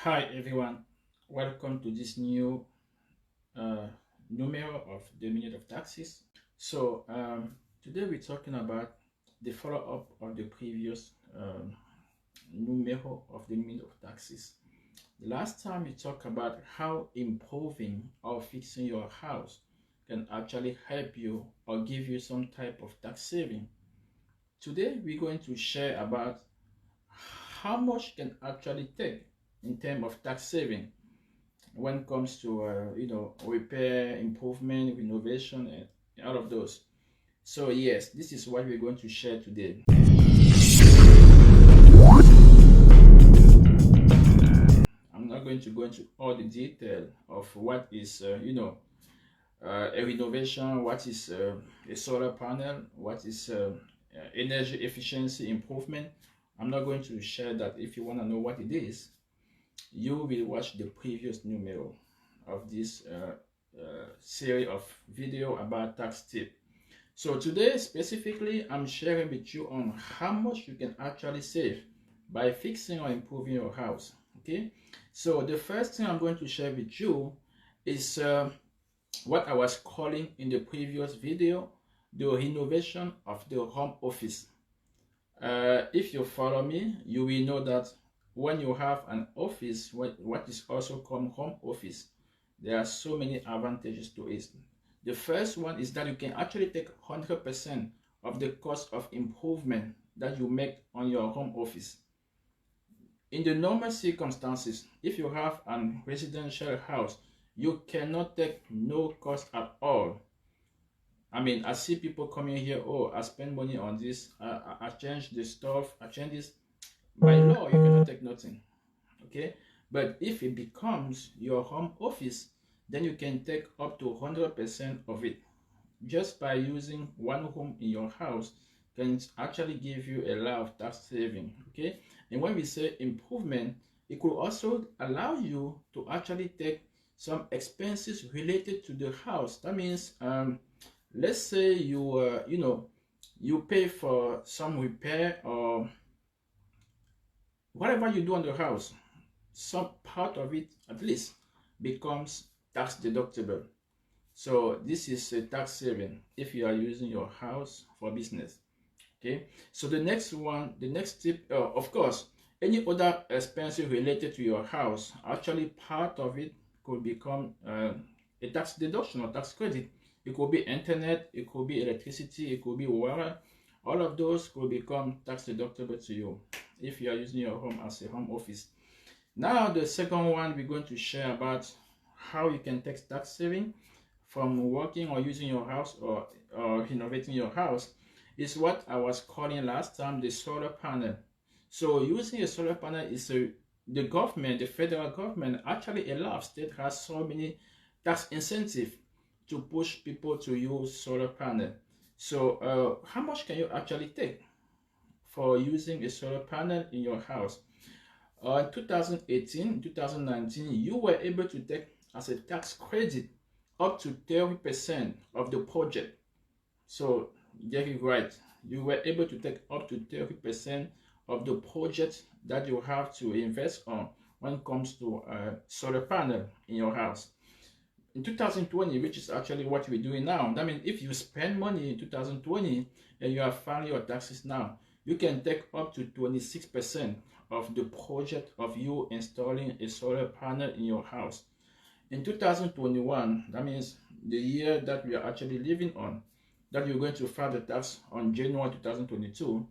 Hi everyone, welcome to this new uh, numero of the minute of taxes. Today we're talking about the follow-up of the previous numero of the minute of taxes. The last time we talked about how improving or fixing your house can actually help you or give you some type of tax saving. Today we're going to share about how much can actually take in terms of tax saving when it comes to repair, improvement, renovation, and all of those. So yes, this is what we're going to share today. I'm not going to go into all the detail of what is a renovation, what is a solar panel, what is energy efficiency improvement. I'm not going to share that. If you want to know what it is, you will watch the previous numero of this series of video about tax tip. So today specifically I'm sharing with you on how much you can actually save by fixing or improving your house. Okay, so the first thing I'm going to share with you is what I was calling in the previous video the renovation of the home office. If you follow me, you will know that when you have an office, what is also called home office, there are so many advantages to it. The first one is that you can actually take 100% of the cost of improvement that you make on your home office. In the normal circumstances, if you have a residential house, you cannot take no cost at all. I mean, I see people coming here, oh, I spend money on this, I change the stuff, I change this. By law, you cannot take nothing, okay? But if it becomes your home office, then you can take up to 100% of it. Just by using one home in your house can actually give you a lot of tax saving, okay? And when we say improvement, it could also allow you to actually take some expenses related to the house. That means, let's say you pay for some repair or whatever you do on the house, some part of it at least becomes tax deductible. So this is a tax saving if you are using your house for business. Okay, so the next tip, of course, any other expenses related to your house, actually part of it could become a tax deduction or tax credit. It could be internet, it could be electricity, it could be water. All of those could become tax deductible to you if you are using your home as a home office. Now the second one we're going to share about how you can take tax saving from working or using your house or renovating your house is what I was calling last time the solar panel. So using a solar panel is the government, the federal government actually allows state has so many tax incentive to push people to use solar panel. So how much can you actually take for using a solar panel in your house? In 2018, 2019, you were able to take as a tax credit up to 30% of the project. So get it right. You were able to take up to 30% of the project that you have to invest on when it comes to a solar panel in your house. In 2020, which is actually what we're doing now, that means if you spend money in 2020 and you are filing your taxes now, you can take up to 26% of the project of you installing a solar panel in your house. In 2021, that means the year that we are actually living on, that you're going to file the tax on January 2022,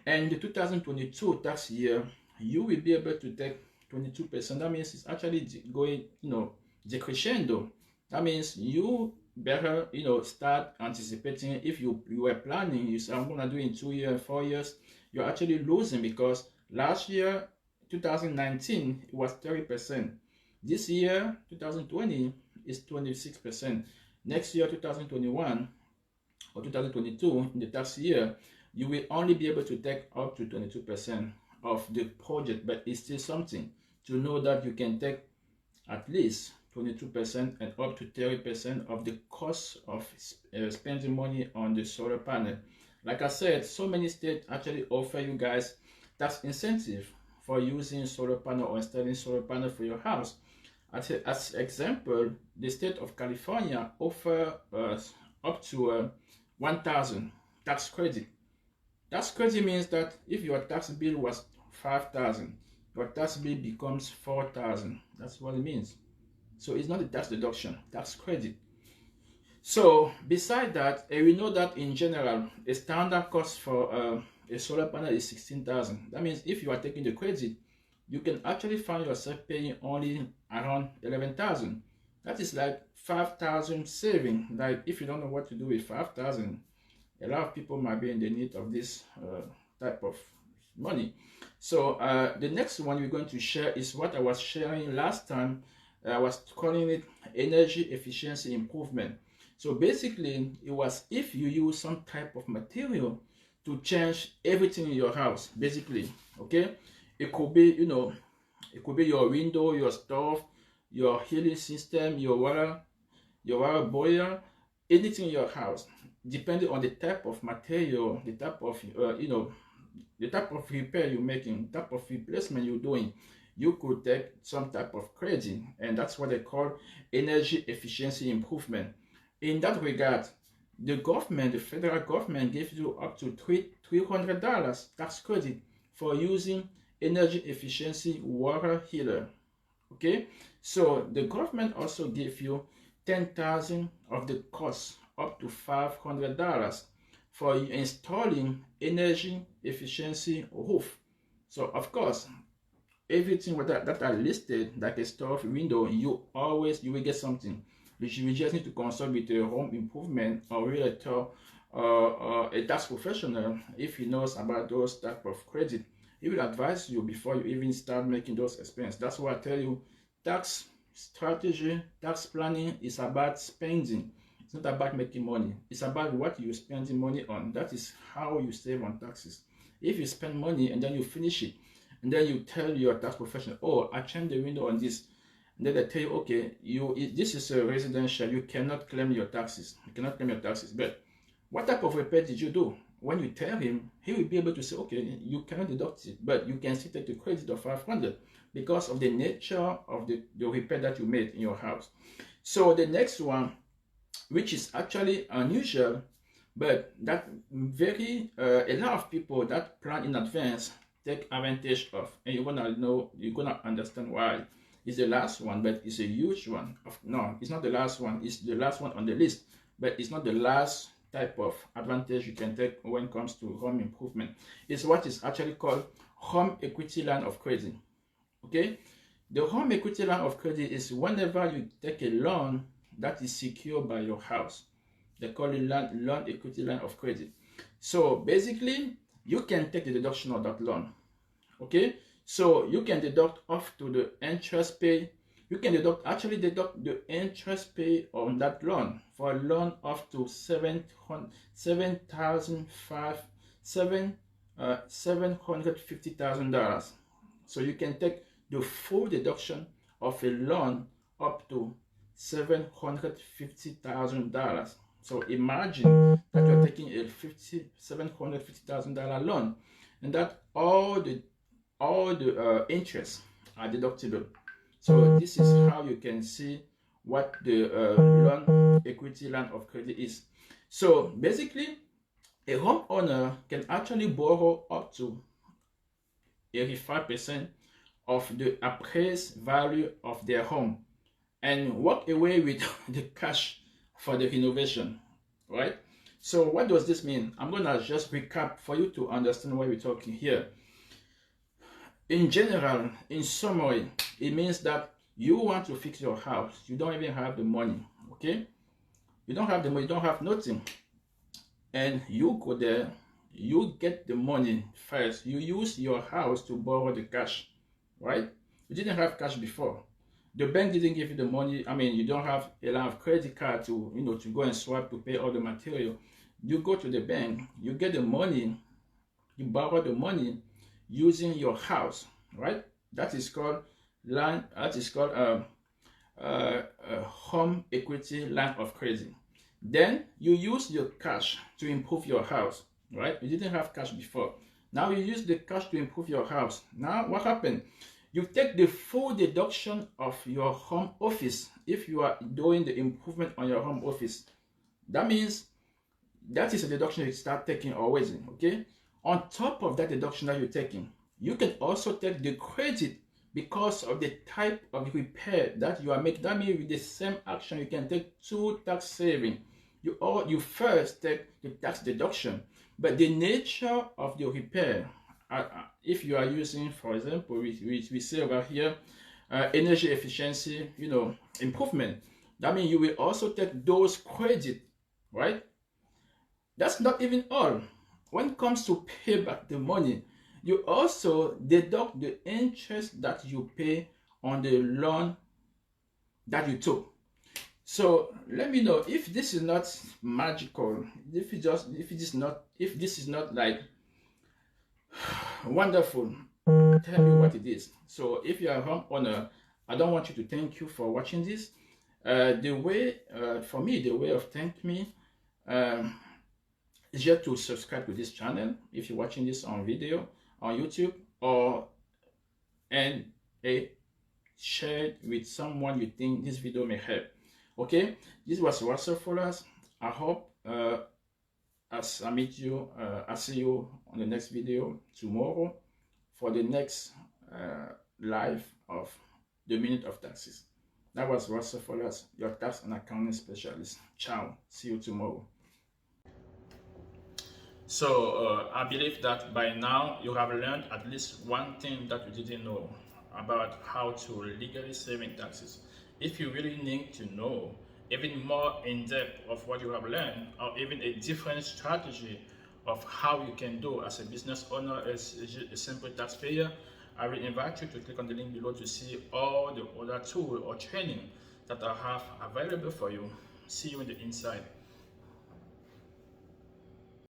and the 2022 tax year, you will be able to take 22%. That means it's actually going, decrescendo. That means you better, start anticipating. If you were planning, you say, I'm going to do in 2 years, 4 years, you're actually losing because last year, 2019, it was 30%. This year, 2020, is 26%. Next year, 2021 or 2022, in the tax year, you will only be able to take up to 22% of the project, but it's still something to know that you can take at least 22% and up to 30% of the cost of spending money on the solar panel. Like I said, so many states actually offer you guys tax incentive for using solar panel or installing solar panel for your house. As example, the state of California offer up to 1,000 tax credit. Tax credit means that if your tax bill was 5,000, your tax bill becomes 4,000. That's what it means. So it's not a tax deduction, tax credit. So beside that, we know that in general, a standard cost for a solar panel is 16,000. That means if you are taking the credit, you can actually find yourself paying only around 11,000. That is like 5,000 saving. Like if you don't know what to do with 5,000, a lot of people might be in the need of this type of money. So the next one we're going to share is what I was sharing last time. I was calling it energy efficiency improvement. So basically, it was if you use some type of material to change everything in your house, basically, okay? It could be, you know, it could be your window, your stove, your heating system, your water boiler, anything in your house, depending on the type of material, the type of, you know, the type of repair you're making, type of replacement you're doing, you could take some type of credit, and that's what they call energy efficiency improvement. In that regard, the government, the federal government, gives you up to $300 tax credit for using energy efficiency water heater. Okay, so the government also gives you 10,000 of the cost, up to $500 for installing energy efficiency roof. So of course, everything that are listed, like a stove, window, you will get something. You just need to consult with a home improvement or realtor or a tax professional if he knows about those type of credit. He will advise you before you even start making those expenses. That's why I tell you, tax strategy, tax planning is about spending. It's not about making money. It's about what you're spending money on. That is how you save on taxes. If you spend money and then you finish it, and then you tell your tax professional, oh, I changed the window on this, and then they tell you, okay, this is a residential, you cannot claim your taxes. You cannot claim your taxes. But what type of repair did you do? When you tell him, he will be able to say, okay, you cannot deduct it, but you can still take the credit of 500 because of the nature of the repair that you made in your house. So the next one, which is actually unusual, but that a lot of people that plan in advance take advantage of, and you're gonna understand why. It's the last one, but it's a huge one. No, it's not the last one. It's the last one on the list, but it's not the last type of advantage you can take when it comes to home improvement. It's what is actually called home equity line of credit. Okay, the home equity line of credit is whenever you take a loan that is secured by your house. They call it loan equity line of credit. So basically, you can take the deduction of that loan. Okay, so you can deduct off to the interest pay. You can actually deduct the interest pay on that loan for a loan up to $750,000. So you can take the full deduction of a loan up to $750,000. So imagine that you're taking a $750,000 loan, and that all the interests are deductible. So this is how you can see what the loan equity line of credit is. So basically, a homeowner can actually borrow up to 85% of the appraised value of their home and walk away with the cash for the renovation, right? So what does this mean? I'm gonna just recap for you to understand what we're talking here. In general, in summary, it means that you want to fix your house. You don't even have the money, okay? You don't have the money, you don't have nothing. And you go there, you get the money first. You use your house to borrow the cash, right? You didn't have cash before. The bank didn't give you the money. I mean, you don't have a lot of credit card to, to go and swipe to pay all the material. You go to the bank, you get the money, you borrow the money using your house, right? That is called home equity line of credit. Then you use your cash to improve your house, right? You didn't have cash before. Now you use the cash to improve your house. Now what happened? You take the full deduction of your home office if you are doing the improvement on your home office. That means that is a deduction you start taking always, okay? On top of that deduction that you're taking, you can also take the credit because of the type of repair that you are making. That means with the same action, you can take two tax saving. You first take the tax deduction, but the nature of the repair, if you are using, for example, we say over here, energy efficiency, improvement. That means you will also take those credit, right? That's not even all. When it comes to pay back the money, you also deduct the interest that you pay on the loan that you took. So let me know if this is not magical, if this is not like wonderful. Tell me what it is. So if you are a homeowner, I don't want you to thank you for watching this. The way for me, the way of thank me is just to subscribe to this channel if you're watching this on video on YouTube, or and share it with someone you think this video may help. Okay, this was Roussel for us. I hope as I meet you, I see you on the next video tomorrow for the next live of the Minute of Taxes. That was Roussel for us, your tax and accounting specialist. Ciao, see you tomorrow. So I believe that by now you have learned at least one thing that you didn't know about how to legally save in taxes. If you really need to know even more in depth of what you have learned, or even a different strategy of how you can do as a business owner, as a simple taxpayer, I will invite you to click on the link below to see all the other tools or training that I have available for you. See you in the inside.